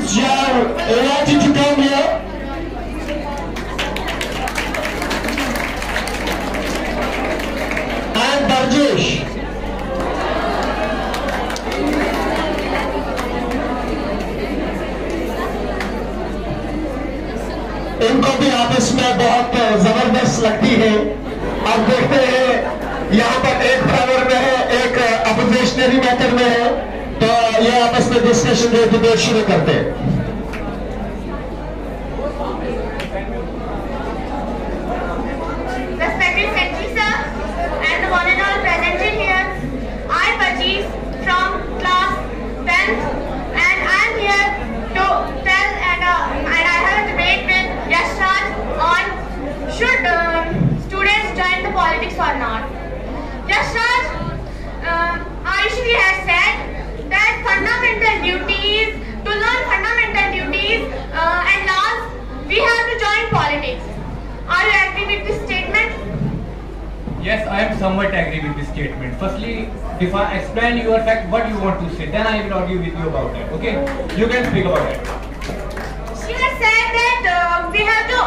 Are ready to come here? And Barjesh. इनको भी आपस में बहुत जबरदस्त लगती है। अब देखते हैं यहाँ पर एक फ्लावर में है, एक अपोजिशनरी मैटर में है, तो ये आपस में डिस्कशन डिबेट शुरू करते हैं। Politics or not. Yashraj Ayushri has said that fundamental duties, to learn fundamental duties and laws, we have to join politics. Are you agree with this statement? Yes, I am somewhat agree with this statement. Firstly, explain your fact, what you want to say. Then I will argue with you about that. Okay? You can speak about it. She has said that we have to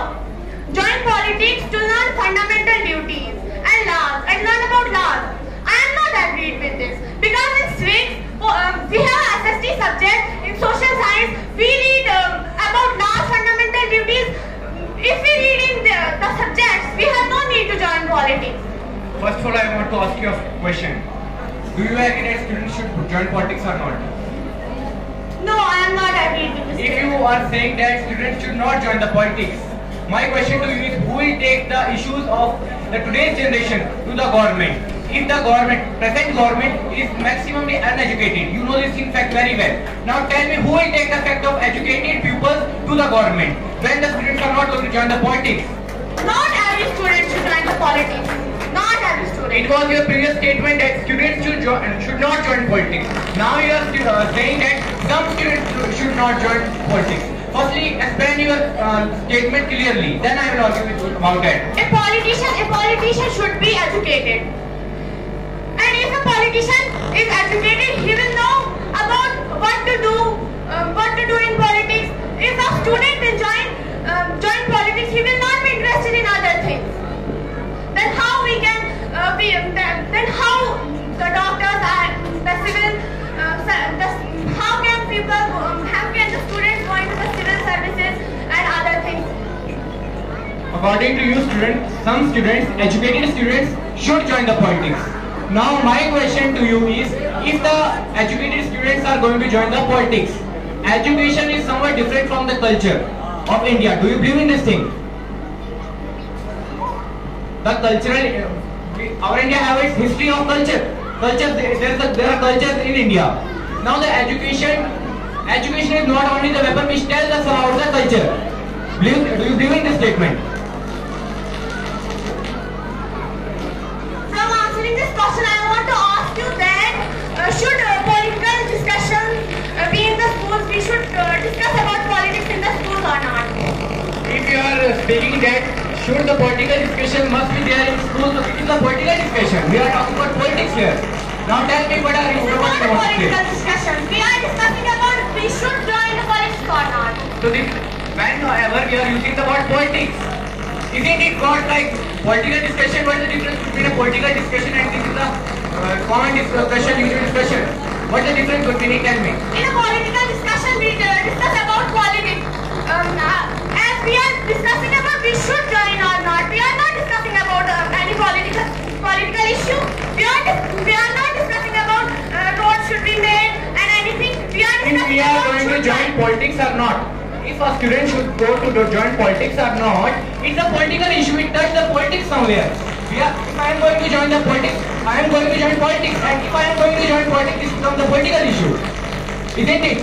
join politics to learn fundamental duties and laws and learn about laws. I am not agreed with this because in SWIX we have SST subject in social science. We read about laws, fundamental duties. If we read in the subjects, we have no need to join politics. First of all, I want to ask you a question. Do you agree that students should join politics or not? No, I am not agreed with this. If you are saying that students should not join the politics, my question to you is, who will take the issues of the today's generation to the government? If the present government is maximally uneducated, you know this in fact very well. Now tell me, who will take the fact of educated pupils to the government when the students are not going to join the politics? Not every student should join the politics. Not every student. It was your previous statement that students should not join politics. Now you are saying that some students should not join politics. Firstly, explain your statement clearly. Then I will argue with you about that. A politician should be educated. And if a politician is educated, he will know about what to do in politics. If a student will join politics, he will not be interested in other things. Then how we can then how the doctors and the civil how can the students go into the civil services and other things? According to you students, some students, educated students should join the politics. Now my question to you is, if the educated students are going to join the politics, education is somewhat different from the culture of India. Do you believe in this thing? The cultural, our India have its history of culture. There are cultures in India. Now the education is not only the weapon which tells us about the culture. Do you believe in this statement? From answering this question, I want to ask you that should political discussion be in the schools? We should discuss about politics in the schools or not? If you are speaking that should the political discussion must be there in schools, so it is a political discussion. We are talking about politics here. Now tell me what are you This is not a political discussion. We are discussing about we should join the politics or not. So whenever we are using the word politics, isn't it got like political discussion? What is the difference between a political discussion and this is a common discussion, usual discussion? What is the difference between it? Tell me. In a political discussion, we discuss about politics. As we are discussing about we should join or not, we are not discussing about any political issue. We are not discussing about roads should be made and anything. We are discussing if we are going to join politics or not. If a student should go to join politics or not, it's a political issue. It touches the politics somewhere. If I am going to join the politics, I am going to join politics, and if I am going to join politics, this becomes a political issue, isn't it?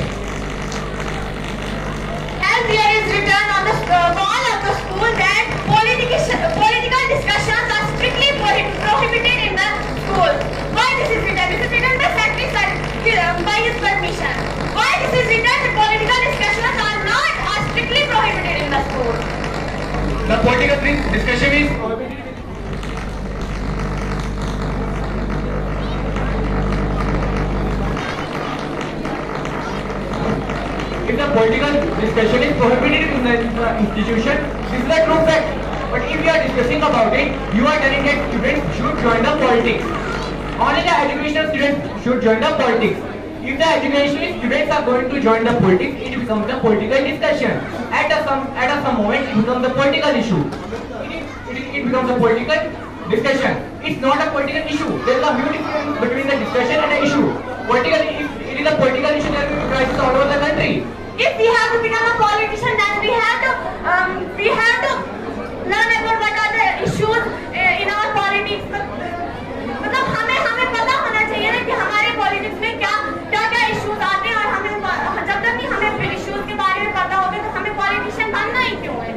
As there is written on the wall of the school that political discussions are strictly prohibited in the school. Why this is written? This is written by Secretary by his permission. Why this is written? The political discussions are strictly prohibited in the school. The political discussion is prohibited. If the political discussion is prohibited in the institution. This is a true fact. But if we are discussing about it, you are telling that students should join the politics. Only the educational students should join the politics. If the educational students are going to join the politics, it becomes a political discussion. At some moment, it becomes a political issue. It becomes a political discussion. It's not a political issue. There is a huge difference between the discussion and the issue. It is a political issue that will crisis all over the country. If we have to become a politician, then we have to learn about what are the issues in our politics. मतलब हमें पता होना चाहिए ना कि हमारे politics में क्या इश्यूज आते हैं, और हमें जब तक कि हमें इश्यूज के बारे में पता होगा तो हमें पॉलिटिशियन बनना ही क्यों है?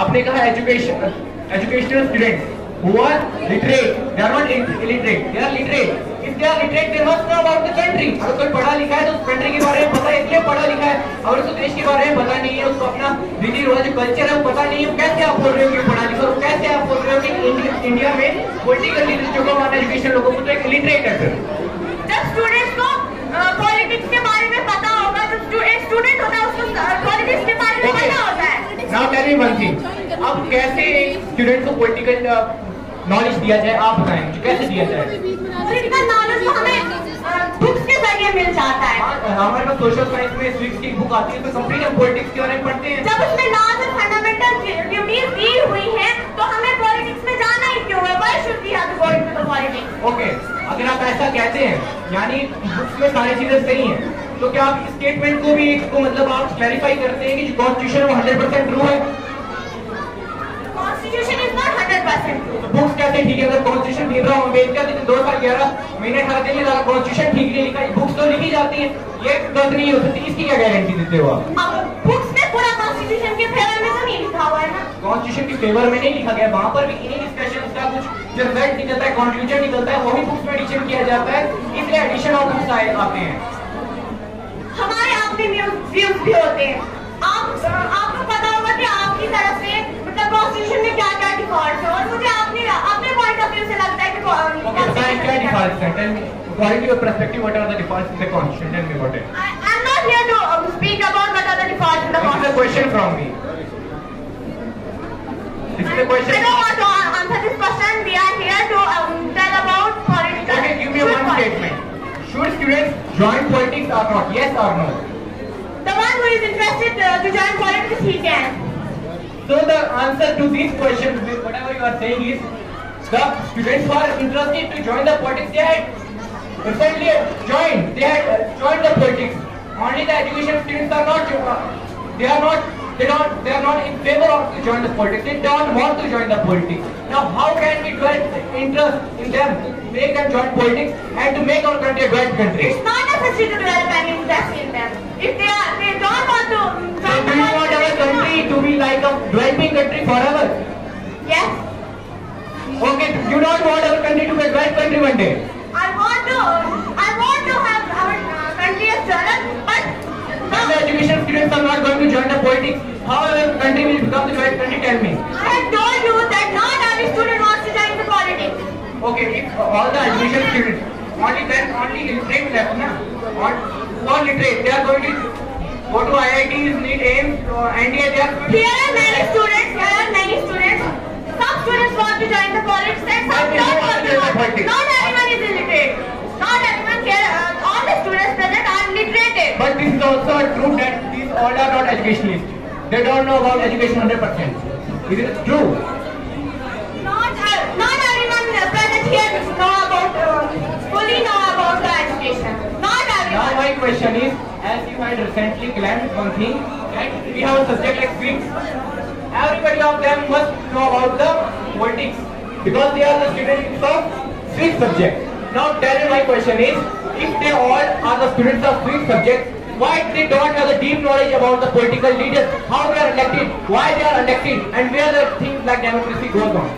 आपने कहा educational students who are literate, they are not illiterate, they are literate. If they are literate, they must know about the country. अगर कोई पढ़ा लिखा है तो उस कंट्री के बारे में पता है, इसलिए पढ़ा लिखा है. अगर उसको देश के बारे में पता नहीं है, उसको अपना रीति रिवाज जो कल्चर है वो पता नहीं है, कैसे आप बोल रहे हो कि पढ़ा लिखा, और कैसे आप बोल रहे हो कि इंडिया में पॉलिटिकल लीडर्स जो नॉन एजुकेशन लोगों को तो एक इलिटरेट है सर. जब स्टूडेंट्स को पॉलिटिक्स के बारे में पता होगा, जो एक स्टूडेंट होता है उसको पॉलिटिक्स के बारे में पता होता है. Now tell me one thing. अब कैसे स्टूडेंट को पॉलिटिकल नॉलेज दिया जाए, आप बताएं मुझे कैसे दिया जाए? पॉलिटिकल नॉलेज तो हमें बुक्स के जरिए मिल जाता है. हमारे पास सोशल साइंस में स्विक्स की बुक आती है, तो कंप्लीट हम पॉलिटिक्स के बारे में पढ़ते हैं. जब उसमें लॉज और फंडामेंटल ड्यूटीज दी हुई है तो हमें पॉलिटिक्स में जाना ही क्यों है? Why should we have to go into the politics? Okay, अगर आप ऐसा कहते हैं, यानी बुक्स में सारी चीजें सही हैं, तो क्या आप इस स्टेटमेंट को भी मतलब आप क्लैरिफाई करते हैं कि जो कॉन्स्टिट्यूशन वो 100% ट्रू है? Constitution is not 100% true. Books कैसे ठीक है? अगर कॉन्स्टिट्यूशन भीमराव अम्बेडकर ने 2 साल 11 महीने 18 दिन में लगा कॉन्स्टिट्यूशन ठीक नहीं लिखा, बुक्स तो लिखी जाती है, ये गलत नहीं हो सकती, इसकी क्या गारंटी देते हो आप? बुक्स में पूरा कॉन्स्टिट्यूशन के फेवर में तो नहीं लिखा हुआ है ना. कॉन्स्टिट्यूशन के फेवर में नहीं लिखा गया, वहां पर भी इन्हीं डिस्कशंस का कुछ जो रिजल्ट निकलता है, कंक्लूजन निकलता है, वही बुक्स में एडिशन किया जाता है, इसलिए एडिशन ऑफ बुक्स आते हैं. हमारे अपने व्यूज भी होते हैं. आपको पता होगा कि आपकी तरफ से मतलब कॉन्स्टिट्यूशन में क्या क्या डिफॉल्ट है, और मुझे अपने पॉइंट ऑफ व्यू से लगता है कि क्या डिफॉल्ट्स हैं? Tell me according to your perspective, what are the defaults in the constitution? Tell me about it. I'm not here to speak about what are the defaults in the constitution. This is a question from me. This is a question. I don't want to answer this question. We are here to tell about political. Okay, give me one statement. Should students join politics or not? Yes or no? The one who is interested to join politics, he can. So the answer to this question, whatever you are saying, is the students who are interested to join the politics, they had recently joined. They had joined the politics. Only the education students are not. They are not in favor of to join the politics. They don't want to join the politics. Now, how can we develop interest in them, make them join politics, and to make our country a developed country? It's not necessary to develop any interest in them. If they don't want to. So, do you want our country to be like a developing country forever? Yes. Okay, you don't want our country to be a developed country one day. I want to have our country as developed, but. If the education students are not going to join the politics, how our country will become the developed country? Tell me. I have told you that not every student wants to join the politics. Okay, if all the education students, only literate left, na? All literate, they are going to go to IITs, NEET, AIMS, NDA, they are. Here are many students. Some students want to join the politics and some don't want to join. Not everyone is illiterate. Not everyone here. All the students present are literate. But this is also true that these all are not educationalists. They don't know about education 100%. Is it true? Not everyone present here fully know about the education. Not everyone. Now my question is, as you had recently claimed one thing, that we have a subject like Greeks. Everybody of them must know about the politics because they are the students of Greek subject. Now tell me, my question is, if they all are the students of Greek subject, why they don't have the deep knowledge about the political leaders, how they are elected, why they are elected, and where the things like democracy goes on?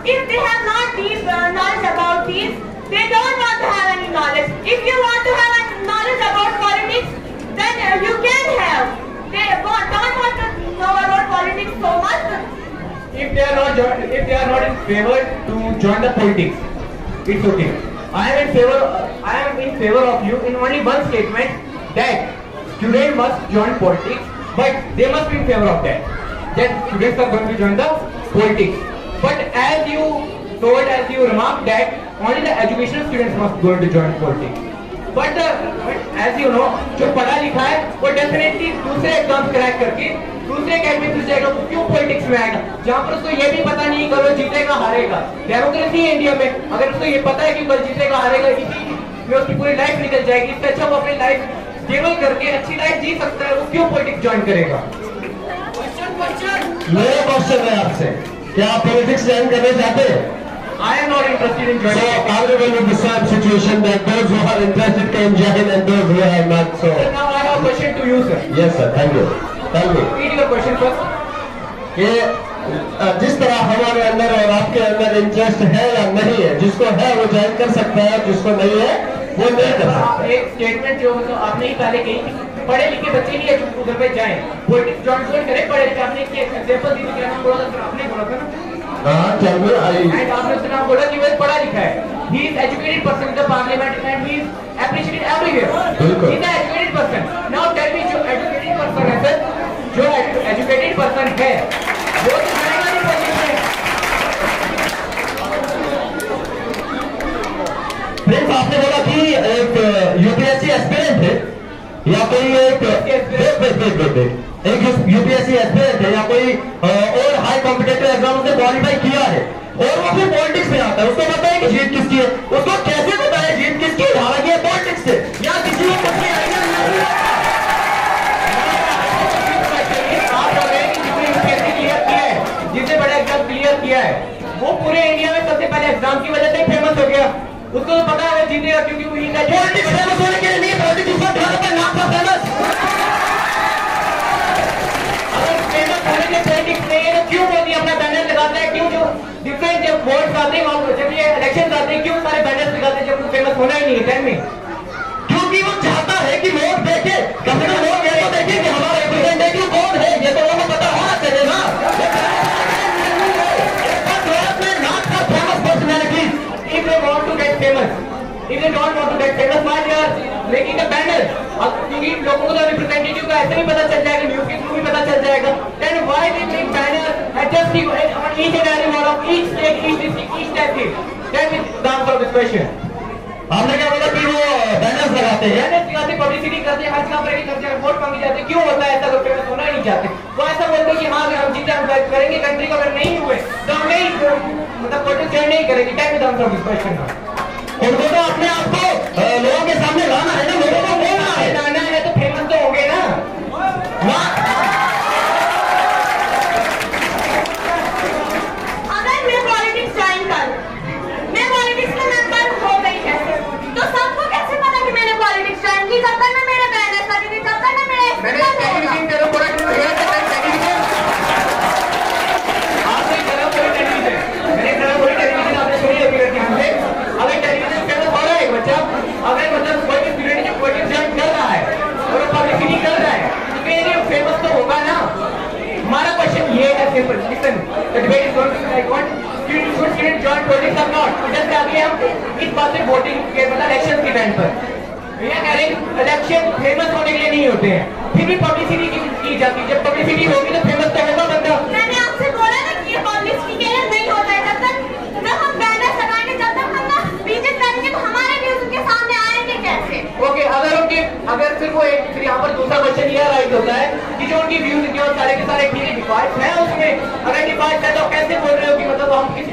If they have not deep knowledge about these, they don't want to have any knowledge. If you want to have knowledge about politics, then you can have. They don't want to know about politics so much. If they are not in favor to join the politics, it's okay. I am in favor of you in only one statement, that student must join politics, but they must be in favor of that. That students are going to join the politics. But as you told, as you remarked that only the educational students must going to join politics. But as you know, जो पढ़ा लिखा है वो definitely दूसरे exam crack करके दूसरे academy में जाएगा, वो क्यों पॉलिटिक्स में आएगा जहाँ पर उसको ये भी पता नहीं करो जीतेगा हारेगा। डेमोक्रेसी है इंडिया में, अगर उसको ये पता है कि कल जीतेगा हारेगा, इसी में उसकी पूरी लाइफ निकल जाएगी। इससे अच्छा वो अपनी लाइफ स्टेबल करके अच्छी लाइफ जी सकता है, वो क्यों पॉलिटिक्स ज्वाइन करेगा। मेरा क्वेश्चन है आपसे, क्या आप पॉलिटिक्स ज्वाइन करना चाहते हैं? I am not interested in joining. So everyone in the same situation that those who are interested can join and those who are not. So now I have a question to you, sir. Yes sir, thank you. Tell me. Read your question first. ये जिस तरह हमारे अंदर और आपके अंदर interest है या नहीं है, जिसको है वो ज्वाइन कर सकता है, जिसको नहीं है वो नहीं कर सकता। एक स्टेटमेंट जो आपने ही पहले कही, पढ़े लिखे बच्चे ही उधर पे जाएं, पॉलिटिक्स ज्वाइन करें, पढ़े लिखे। आपने एग्जांपल दी थी, नाम बोला था, आपने बोला था ना। हाँ, tell me. And आपने उसका नाम बोला कि वो पढ़ा लिखा है। He is educated person in the parliament and he is appreciated everywhere. बिल्कुल। He is an educated person. Now tell me, जो educated person है सर, जो educated person है, वो तो जाएगा नहीं पॉलिटिक्स में। प्रिंस, आपने बोला कि एक यूपीएससी एस्पिरेंट है या कोई एक यूपीएससी एस्पिरेंट है या कोई और हाई कॉम्पिटेटिव एग्जाम से क्वालिफाई किया है और वो फिर पॉलिटिक्स में आता है, उसको पता है कि जीत किसकी है, उसको कैसे पता है जीत किसकी है? हालांकि ये पॉलिटिक्स से या किसी को कुछ आइडिया नहीं है। आप बोल रहे हैं कि जिसने यूपीएससी क्लियर किया है, जिसने बड़ा एग्जाम क्लियर किया है, वो पूरे इंडिया में सबसे पहले एग्जाम की वजह से फेमस हो गया। उसको तो पता है वो जीतेगा क्योंकि वो पॉलिटिक्स फेमस होने के लिए नहीं, पॉलिटिक्स पर घर पर नाम पर फेमस। अगर फेमस होने के पॉलिटिक्स नहीं है तो क्यों मोदी अपना बैनर लगाता है? क्यों जो डिफरेंट जब वोट्स आते हैं, जब ये इलेक्शन आते हैं, क्यों सारे बैनर्स लगाते हैं जब वो फेमस होना ही नहीं है? Tell me. क्योंकि वो चाहता है कि लोग देखे, कम से कम लोग ये तो देखें कि हमारा रिप्रेजेंटेटिव कौन है, ये तो लोगों को पता होना चाहिए ना। If they want to get famous, if they don't want to get famous, why they are making a banner? क्योंकि लोगों को तो रिप्रेजेंटेटिव का ऐसे भी पता चल जाएगा, न्यूज़ के थ्रू भी पता चल जाएगा। Then why they make banner at just on each and every one of each state, each district, each state? That is the answer of this question. आपने क्या बोला कि वो बैनर्स लगाते हैं? बैनर्स लगाते, पब्लिसिटी करते हैं, हर जगह पर एक जगह वोट मांगे जाते हैं। क्यों होता है ऐसा? लोग फेमस होना ही नहीं चाहते। वो ऐसा बोलते हैं कि हाँ अगर हम जीते हम करेंगे कंट्री को, अगर नहीं हुए तो हम नहीं मतलब पॉलिटिक्स नहीं करेंगे। Time with answer of this question. उनको तो अपने आप को लोगों के सामने लाना है ना, लोगों को बोलना है। लाना है तो फेमस तो होंगे ना। अगर मैं पॉलिटिक्स ज्वाइन कर, मैं पॉलिटिक्स में मेंबर हो गई है, तो सबको कैसे पता कि मैंने पॉलिटिक्स ज्वाइन की? जब तक मैं मेरे बैनर लगेंगे, तब तक मैं मेरे टेलीविजन करो, पूरा टेलीविजन आपने करो, पूरी टेलीविजन मैंने करो, पूरी टेलीविजन आपने सुनी होगी लड़की हमसे। अगर टेलीविजन फेमस हो रहा है बच्चा, अगर मतलब कोई भी स्टूडेंट जो पॉलिटिक्स ज्वाइन कर रहा है और वो पब्लिसिटी कर रहा है तो कहीं ये फेमस तो होगा ना। हमारा क्वेश्चन ये है simple, listen, the debate is going to like what should students join politics or not? जैसे अभी हम इस बात पे वोटिंग के मतलब इलेक्शन के टाइम पर ये कह रहे हैं इलेक्शन फेमस होने के लिए नहीं होते हैं, फिर भी पब्लिसिटी की जाती है। जब पब्लिसिटी होगी तो फेमस तो होगा बंदा। मैंने आपसे बोला ना कि ये पब्लिसिटी के लिए नहीं होता है। जब हम बैनर लगाएंगे, जब तक हम ना बीजेपी करेंगे तो हमारे व्यूज उनके सामने आएंगे कैसे? ओके, अगर फिर वो एक फिर यहाँ पर दूसरा क्वेश्चन यह राइट होता है कि जो उनकी व्यूज जो सारे के सारे ठीक डिफाइट है उसमें, अगर डिफाइट है तो कैसे बोल रहे हो कि मतलब हम किसी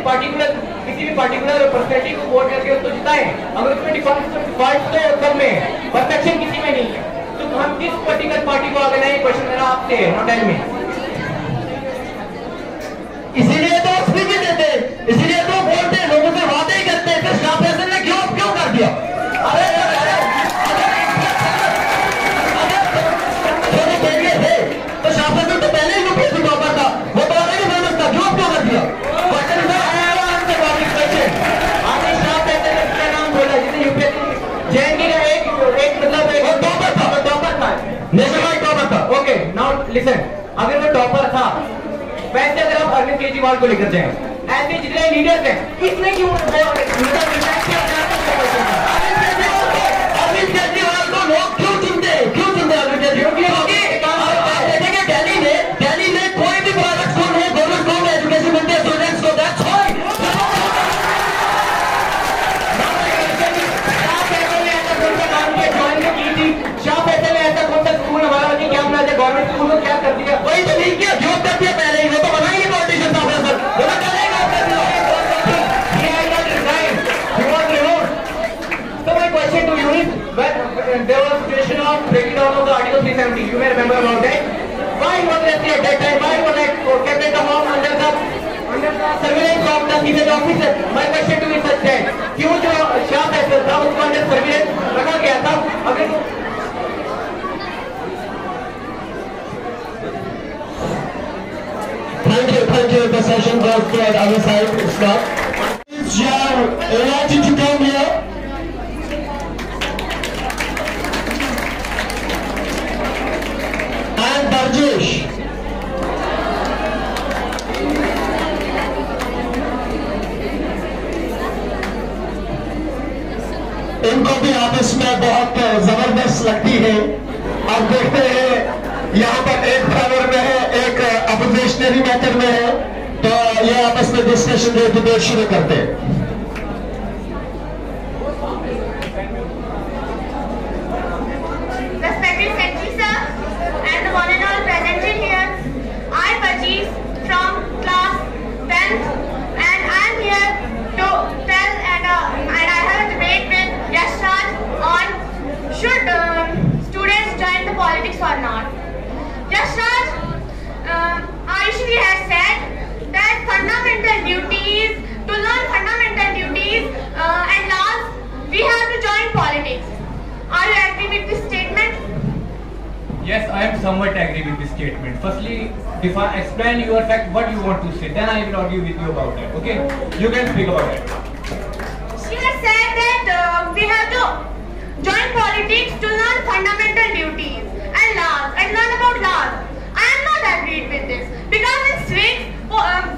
भी पार्टिकुलर पर्सनैलिटी को वोट करके उसको जिताएं? अगर उसमें डिफाइट तो सब में है, परफेक्शन किसी में नहीं है, तो हम किस पर्टिकुलर पार्टी को आगे नहीं? क्वेश्चन मेरा आपसे है, नॉट टेल मी। इसीलिए तो स्पीच देते, इसीलिए तो बोलते, लोगों से वादे करते, फिर शाह ने क्यों कर दिया? अरे तो शाह तो पहले ही यूपीएससी टॉपर था, वो तो अलग ही फेमस था, क्यों कर दिया? क्वेश्चन आपने शाह का नाम बोला जिसने यूपीएससी जेएनडी का एक मतलब एक टॉपर था, नेशनल वाइड टॉपर था। ओके, नाउ लिसन, अगर वो टॉपर था, वैसे अगर आप अरविंद केजरीवाल को लेकर जाएं, ऐसे जितने लीडर्स हैं, किसने क्यों अरविंद केजरीवाल को लोग क्यों चुनते हैं? Arvind was a situation of breaking down of the Article 370. You may remember about that. Why was it at that time? Why was it kept at the home under the surveillance of the civil officer? My question to you is that क्यों जो शाह फैसल था उसको under surveillance रखा गया था? अगर Thank you. The session goes to the other side. It's not. It's Raji to come here. And Barjesh. इनको भी आपस में बहुत जबरदस्त लगती है। अब देखते हैं यहाँ पर एक फेवर में है, एक अपोजिशनरी मैटर में है, तो ये आपस में डिस्कशन डिबेट शुरू करते हैं। Respected Secretary Sir and the one and all presented here, I Parjeet from class 10th and I am here to tell and I have a debate with Yashraj on should students join the politics or not. Yashraj, Ayushri has said that fundamental duties, to learn fundamental duties and laws, we have to join politics. Are you agree with this statement? yes, I am somewhat agree with this statement. Firstly, explain your fact what you want to say. Then I will argue with you about that. Okay, you can speak about it. She has said that we have to join politics to learn fundamental duties and laws and learn about laws. I am not agreed with this because in civics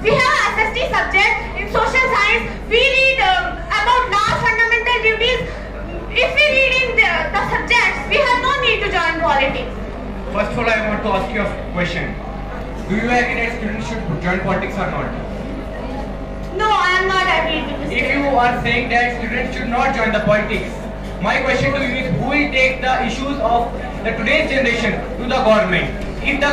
we have SST subject, in social science we read about laws, fundamental duties. If we read in the subjects, we have no need to join politics. First of all, I want to ask you a question. Do you agree that students should join politics or not? No, I am not agreed with this. If you are saying that students should not join the politics, my question to you is who will take the issues of the today's generation to the government? If the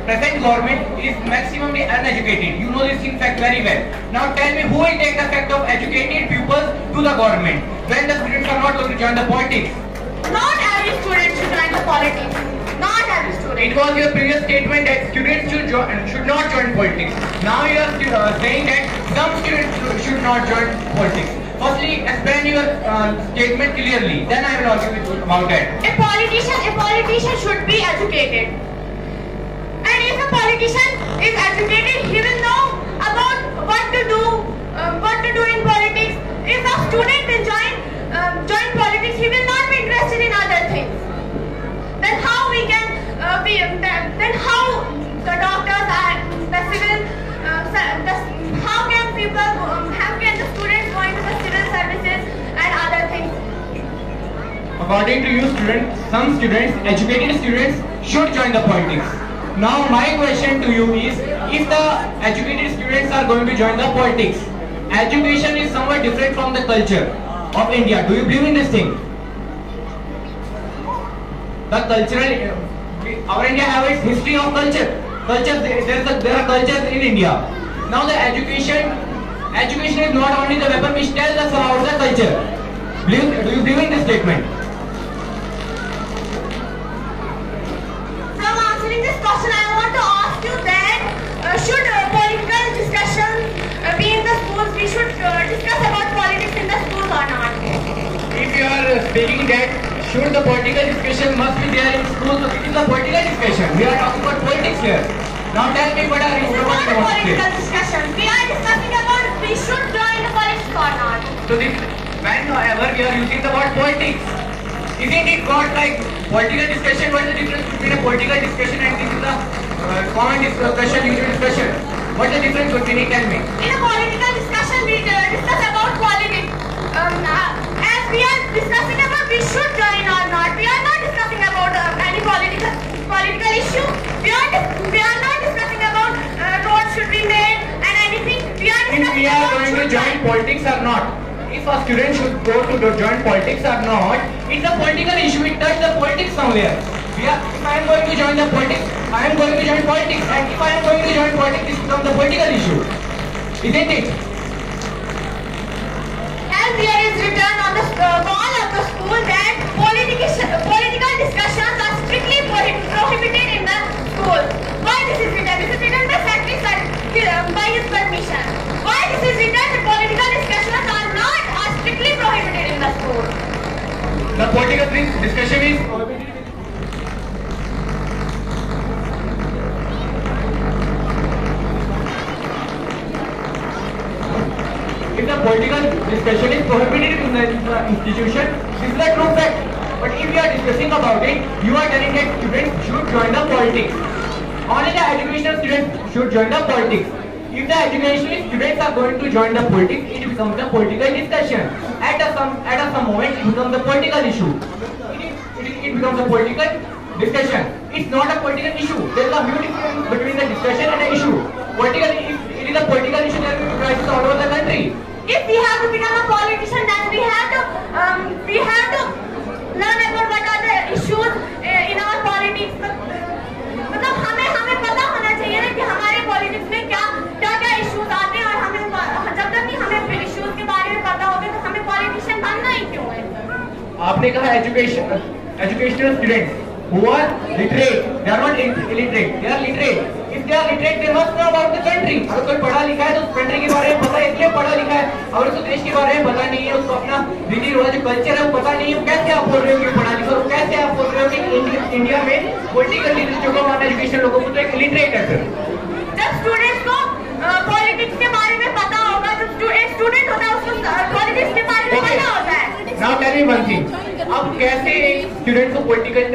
present government is maximally uneducated, you know this in fact very well. Now tell me who will take the fact of educated pupils to the government when the students are not going to join the politics? Not every student should join the politics. Not every student. It was your previous statement that students should not join politics. Now you are saying that some students should not join politics. Firstly, explain your statement clearly. Then I will argue with you about that. A politician should be educated. And if a politician is educated, he will know about what to do in politics. If a student will join politics, he will not be interested in other things. Then how we can then how the doctors and the civil how can the students go into the civil services and other things? According to you, some students, educated students, should join the politics. Now my question to you is, if the educated students are going to join the politics, education is somewhat different from the culture of India. Do you believe in this thing? The cultural, our India have its history of culture. There are cultures in India. Now the education is not only the weapon which tells us about the culture. Do you believe in this statement? From answering this question, I want to ask you that should political discussion be in the schools? We should discuss about politics in the schools or not? If you are speaking that should the political discussion must be there in schools, so it is a political discussion. We are talking about politics here. Now tell me what are you It's not a political discussion. We are discussing about we should join the politics or not. So whenever we are using the word politics, isn't it got like political discussion? What is the difference between a political discussion and this is a common discussion, usual discussion? What is the difference between it? Tell me. In a political discussion, we discuss about politics. As we are discussing about we should join or not, we are not discussing about any political issue. We are not discussing about roads should be made and anything. We are If discussing we are about going to should join politics or not, if a student should go to join politics or not, it's a political issue. It touches the politics somewhere. If I am going to join the politics, I am going to join politics, and if I am going to join politics, this becomes the political issue, isn't it? as there is written on the wall of the school that political discussions are strictly prohibited in the school. Why this is written? This is written by Secretary by his permission. Why this is written? The political discussions are strictly prohibited in the school. The political discussion is prohibited. If the political discussion is prohibited in the institution, this is a true fact. But if we are discussing about it, you are telling that students should join the politics. Only the educational students should join the politics. If the educational students are going to join the politics, it becomes a political discussion. At some moment, it becomes a political issue. It becomes a political discussion. It's not a political issue. There is a huge difference between the discussion and the issue. It is a political issue that will be crisis all over the country. If we have to become a politician, then we have to learn about what are the issues in our politics. मतलब हमें पता होना चाहिए ना कि हमारे politics में क्या इश्यूज आते हैं, और हमें जब तक नहीं हमें इश्यूज के बारे में पता होगा तो हमें पॉलिटिशियन बनना ही क्यों है? आपने कहा educational students who are literate, they are not illiterate, they are literate. If they are literate, they must know about the country. अगर कोई पढ़ा लिखा है तो उस कंट्री के बारे में पता है, इसलिए पढ़ा लिखा है. अगर उसको देश के बारे में पता नहीं है, उसको अपना रीति रिवाज कल्चर है वो पता नहीं है, कैसे आप बोल रहे हो कि पढ़ा लिखा हो? कैसे आप बोल रहे हो कि इंडिया में पॉलिटिकल लीडर्स जो नॉन एजुकेशन लोगों को तो एक इलिटरेट है सर? जब स्टूडेंट्स को पॉलिटिक्स के बारे में पता होगा, जब एक स्टूडेंट होता है उसको पॉलिटिक्स के बारे में पता होता है. Now tell me one thing. अब कैसे स्टूडेंट को पॉलिटिकल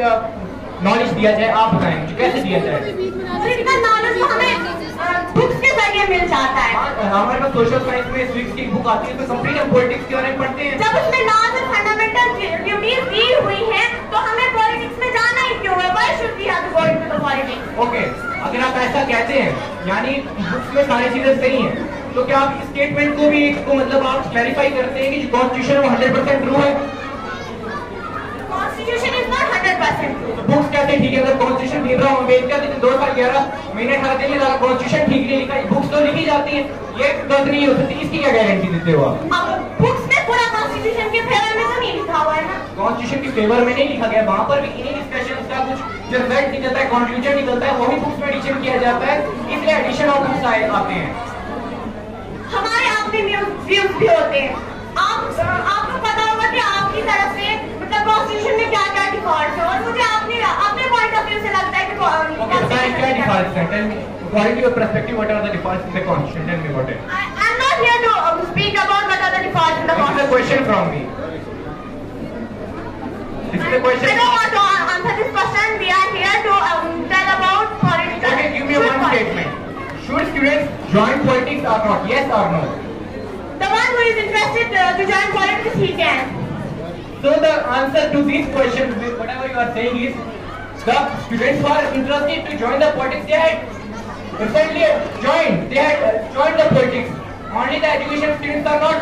नॉलेज दिया जाए, आप बताएं मुझे कैसे दिया जाए? पॉलिटिकल नॉलेज तो हमें बुक्स के जरिए मिल जाता है. हमारे पास सोशल साइंस में स्विक्स की बुक आती है, तो कंप्लीट हम पॉलिटिक्स के बारे में पढ़ते हैं. जब उसमें लॉज और फंडामेंटल ड्यूटीज दी हुई है तो हमें पॉलिटिक्स में जाना ही क्यों है? Why should we have to go into the politics? Okay, अगर आप ऐसा कहते हैं, यानी बुक्स में सारी चीजें सही हैं, तो क्या आप इस स्टेटमेंट को भी मतलब आप क्लैरिफाई करते हैं कि जो कॉन्स्टिट्यूशन वो 100% ट्रू है? Constitution is not 100% true. Books कहते हैं ठीक है, अगर कॉन्स्टिट्यूशन भीमराव अम्बेडकर ने 2011 महीने 18 दिन में लगा कॉन्स्टिट्यूशन ठीक नहीं लिखा, बुक्स तो लिखी जाती है, ये गलत नहीं हो सकती, इसकी क्या गारंटी देते हो आप? बुक्स में पूरा कॉन्स्टिट्यूशन के फेवर में तो नहीं लिखा हुआ है ना. कॉन्स्टिट्यूशन के फेवर में नहीं लिखा गया, वहां पर भी इन्हीं डिस्कशंस का कुछ जो रिजल्ट निकलता है, कंक्लूजन निकलता है, वही बुक्स में एडिशन किया जाता है, इसलिए एडिशन ऑफ बुक्स आते हैं. हमारे अपने व्यूज भी होते हैं. आपको पता होगा कि आपकी तरफ से मतलब कॉन्स्टिट्यूशन में क्या क्या डिफॉल्ट है, और मुझे अपने पॉइंट ऑफ व्यू से लगता है कि क्या डिफॉल्ट्स हैं? Tell me according to your perspective, what are the defaults in the constitution? Tell me about it. I'm not here to speak about what are the defaults in the constitution. This is a question from me. This is a question. I don't want to answer this question. We are here to tell about political. Okay, give me one statement. Should students join politics or not? Yes or no? The one who is interested to join politics, he can. So the answer to this question, whatever you are saying, is the students who are interested to join the politics, they had recently joined. They had joined the politics. Only the education students are not.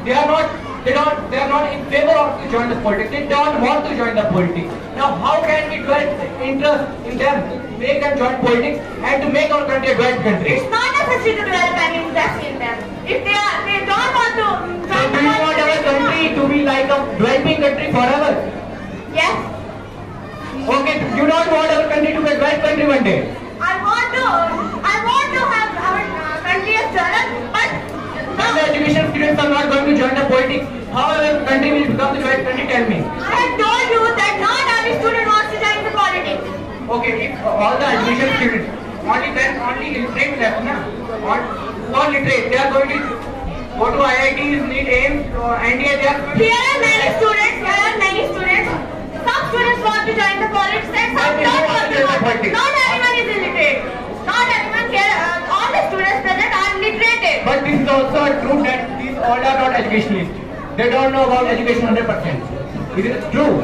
They are not in favor of to join the politics. They don't want to join the politics. Now, how can we develop interest in them, make them join politics, and to make our country a developed country? It's not necessary to develop any interest in them. If they don't want to join do you want our country to be like a developing country forever? Yes. Okay, you don't want our country to be a developed country one day. I want to have our country as developed, but if the education students are not going to join the politics, how our country will become the developed country? Tell me. I have told you that not every student wants to join the politics. Okay, if all the education students, only literate left, na? All literate, they are going to go to IITs, NEET, AIMS, NDA, they are going to... Here are many students. Some students want to join the politics and some don't want to join the politics. Not everyone is illiterate. Not everyone here, all the students present are literate. But this is also true that these all are not educationists. They don't know about education 100%. Is it true?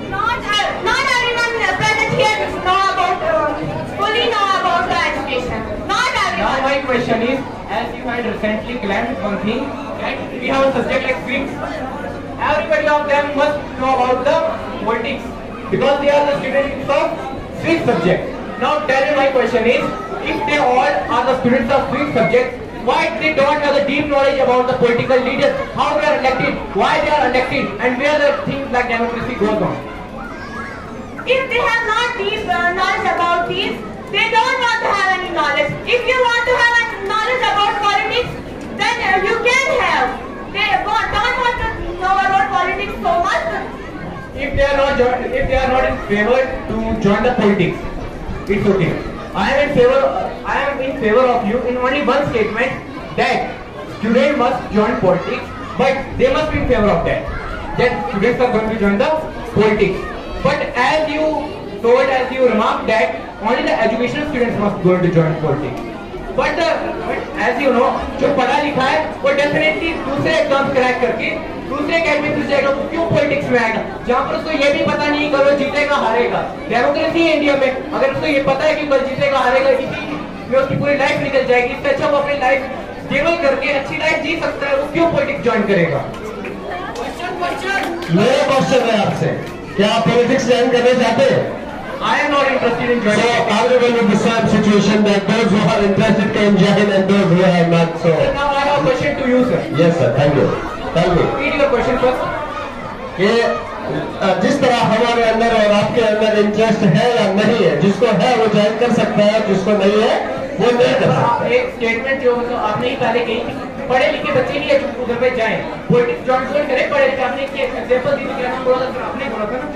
Not everyone present here fully know about the education. Not everyone. Now my question is, as you had recently claimed one thing, that we have a subject like Greeks. Everybody of them must know about the politics because they are the students of Greek subject. Now tell me, my question is, if they all are the students of Greek subject, why they don't have the deep knowledge about the political leaders, how they are elected, why they are elected, and where the things like democracy goes on. If they have not deep knowledge about these, they don't want to have any knowledge. If you want to have knowledge about politics, then you can have. They don't want to know about politics so much. If they are not in favor to join the politics, it's okay. I am in favor of you in only one statement, that students must join politics, but they must be in favor of that students are going to join the politics. But as you remarked that only the educational students must go to join politics. But as you know, जो पढ़ा लिखा है वो definitely दूसरे exam crack करके दूसरे academy में जाएगा, वो क्यों पॉलिटिक्स में आएगा जहाँ पर उसको ये भी पता नहीं करो जीतेगा हारेगा। डेमोक्रेसी है इंडिया में, अगर उसको ये पता है कि कल जीतेगा हारेगा, इसी में उसकी पूरी लाइफ निकल जाएगी। इससे अच्छा वो अपनी लाइफ स्टेबल करके अच्छी लाइफ जी सकता है, वो क्यों पॉलिटिक्स ज्वाइन करेगा। मेरा क्वेश्चन है आपसे, क्या आप पॉलिटिक्स ज्वाइन करना चाहते हैं? I am not interested in joining. So everyone in the same situation, that those who are interested can join and those who are not. So now I have a question to you, sir. Yes sir, thank you. Tell me. Read your question first. ये जिस तरह हमारे अंदर और आपके अंदर interest है या नहीं है, जिसको है वो ज्वाइन कर सकता है, जिसको नहीं है वो नहीं कर सकता। एक स्टेटमेंट जो आपने ही पहले कही, पढ़े लिखे बच्चे ही उधर पे जाएं, पॉलिटिक्स ज्वाइन करें, पढ़े लिखे। आपने एग्जांपल दी, क्या नाम बोला था आपने? बोला था ना,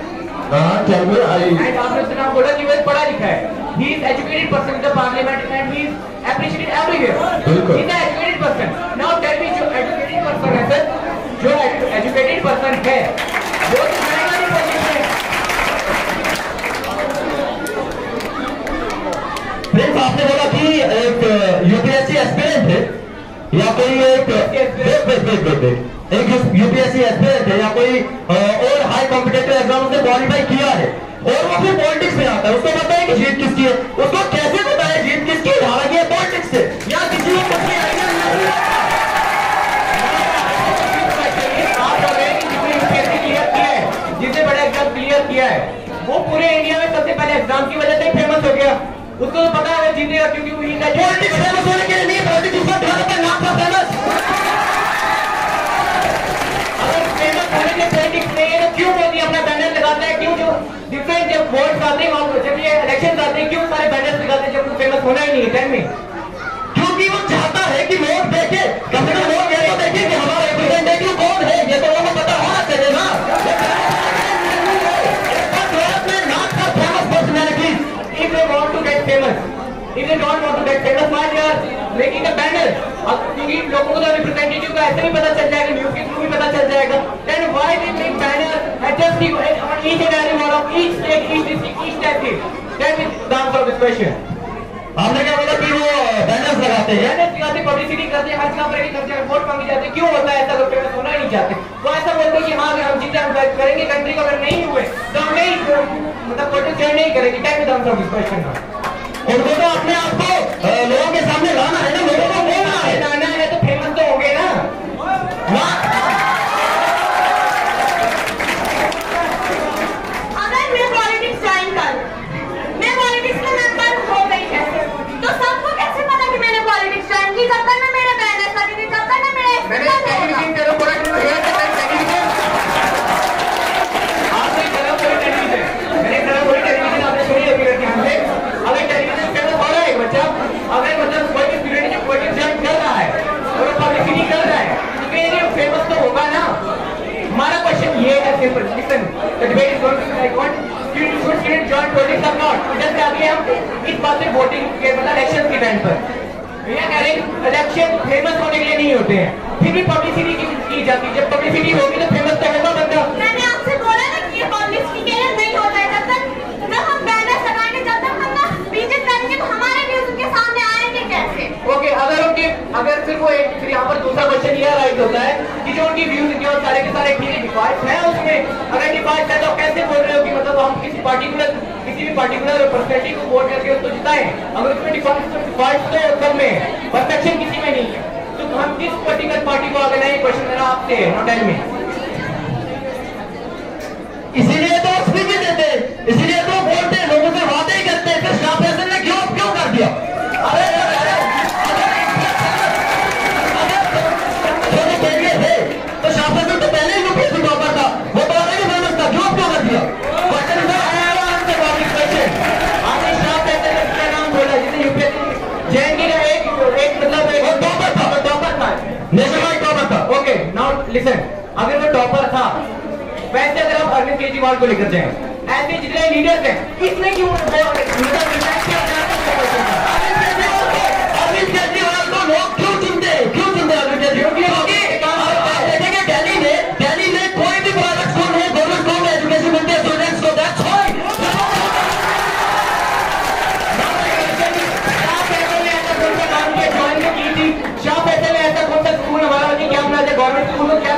हाँ tell me. And आपने उसका नाम बोला कि वो पढ़ा लिखा है। He is educated person in the parliament and he is appreciated everywhere. बिल्कुल। He is an educated person. Now tell me, जो educated person है सर, जो educated person है, वो तो जाएगा नहीं politics में। फ्रेंड्स, आपने बोला कि एक यूपीएससी एस्पिरेंट है या कोई एक यूपीएससी एस्पिरेंट है या कोई और हाई कॉम्पिटेटिव एग्जाम से क्वालिफाई किया है और वो फिर पॉलिटिक्स में आता है, उसको पता है कि जीत किसकी है, उसको कैसे पता है जीत किसकी है? हालांकि पॉलिटिक्स से या किसी को कुछ नहीं आइडिया नहीं है। आप बोल रहे हैं कि जिसने यूपीएससी क्लियर किया है, जिसने बड़ा एग्जाम क्लियर किया है, वो पूरे इंडिया में सबसे पहले एग्जाम की वजह से फेमस हो गया। उसको तो पता है वो जीतेगा, क्योंकि वो पॉलिटिक्स फेमस होने के लिए नहीं, पॉलिटिक्स उसका नाम था फेमस। पॉलिटिक्स में क्यों मोदी अपना बैनर लगाता है? क्यों जो डिफरेंट जब वोट्स आते हैं, जब ये इलेक्शन आते हैं, क्यों सारे बैनर्स लगाते हैं जब वो फेमस होना ही नहीं है? Tell me. क्योंकि वो चाहता है कि लोग देखे, कम से कम लोग ये तो देखे कि हमारा रिप्रेजेंटेटिव कौन है, ये तो लोगों को पता होना चाहिए ना। If they want to get famous, if they don't want to get famous, why they are making a banner? क्योंकि लोगों को तो रिप्रेजेंटेटिव का ऐसे भी पता चल जाएगा, न्यूज के थ्रू भी पता चल जाएगा। Then why they make banner at just on each and every one of each state, each district, each state? That is the answer of this question. आपने क्या बोला कि वो बैनर्स लगाते हैं? बैनर्स लगाते, पब्लिसिटी करते हैं, हर जगह पर करते हैं, वोट मांगे जाते हैं। क्यों होता है ऐसा? लोग फेमस होना ही नहीं चाहते। वो ऐसा बोलते हैं कि हाँ अगर हम जीते हम करेंगे कंट्री को, अगर नहीं हुए तो हम नहीं मतलब पॉलिटिक्स ज्वाइन नहीं करेंगे। क्या है आंसर ऑफ दिस क्वेश्चन? उनको तो अपने आप को लोगों के सामने लाना है ना, लोगों को बोलना है। लाना है तो फेमस तो होंगे ना। अगर मैं पॉलिटिक्स ज्वाइन करूं, मैं पॉलिटिक्स में मेंबर हो गई है, तो सबको कैसे पता कि मैंने पॉलिटिक्स ज्वाइन की? जब तक ना मेरे बैनर लगेंगे, तब तक ना मेरा टेलीविजन करो, पूरा टेलीविजन आपने करा पूरा टेलीविजन, मैंने करा पूरी टेलीविजन आपने सुनी होगी रखी हमसे। अगर टेलीविजन फेमस हो रहा है बच्चा, अगर मतलब कोई भी स्टूडेंट जो पॉलिटिक्स ज्वाइन कर रहा है और पब्लिसिटी कर रहा है, तो ये फेमस तो होगा ना। हमारा क्वेश्चन ये है simple, listen, the debate is going to be like what should students join politics or not? जैसे अभी हम इस बात पे वोटिंग के मतलब इलेक्शन के टाइम पर ये कह रहे हैं इलेक्शन फेमस होने के लिए नहीं होते हैं, फिर भी पब्लिसिटी की जाती है। जब पब्लिसिटी होगी तो फेमस तो होगा बंदा। मैंने आपसे बोला ना कि ये पब्लिसिटी के लिए नहीं होता है। जब हम बैनर लगाएंगे, जब तक हम ना विजिट करेंगे, तो हमारे व्यूज उनके सामने आएंगे कैसे? ओके, अगर फिर वो एक फिर यहाँ पर दूसरा क्वेश्चन ये राइट होता है कि जो उनकी व्यूज जो सारे के सारे ठीक डिफाल्ट है उसमें, अगर डिफाल्ट है तो कैसे बोल रहे हो कि मतलब हम किसी भी पार्टिकुलर पर्सनैलिटी को वोट करके उसको जिताएं? अगर उसमें डिफाल्ट तो सब में है, परफेक्शन किसी में नहीं है, तो हम किस पर्टिकुलर पार्टी को आगे लाएं? क्वेश्चन मेरा आपसे है, नॉट टेल मी। इसीलिए तो स्पीच देते, इसीलिए तो बोलते, लोगों से वादे करते, फिर स्टाफ पर्सन ने क्यों कर दिया? अरे केजरीवाल को लेकर जाए। ऐसे जितने लीडर्स हैं, किसने क्यों अरविंद केजरीवाल को लोग क्यों चुनते हैं? क्यों चुनते हैं अरविंद केजरीवाल? देखेंगे दिल्ली में कोई भी प्राइवेट स्कूल है, गवर्नमेंट स्कूल में एजुकेशन मिलते हैं स्टूडेंट्स को। दैट्स व्हाई शाह फैसल ने ऐसा कौन सा स्कूल हमारा क्या अपना गवर्नमेंट स्कूल में क्या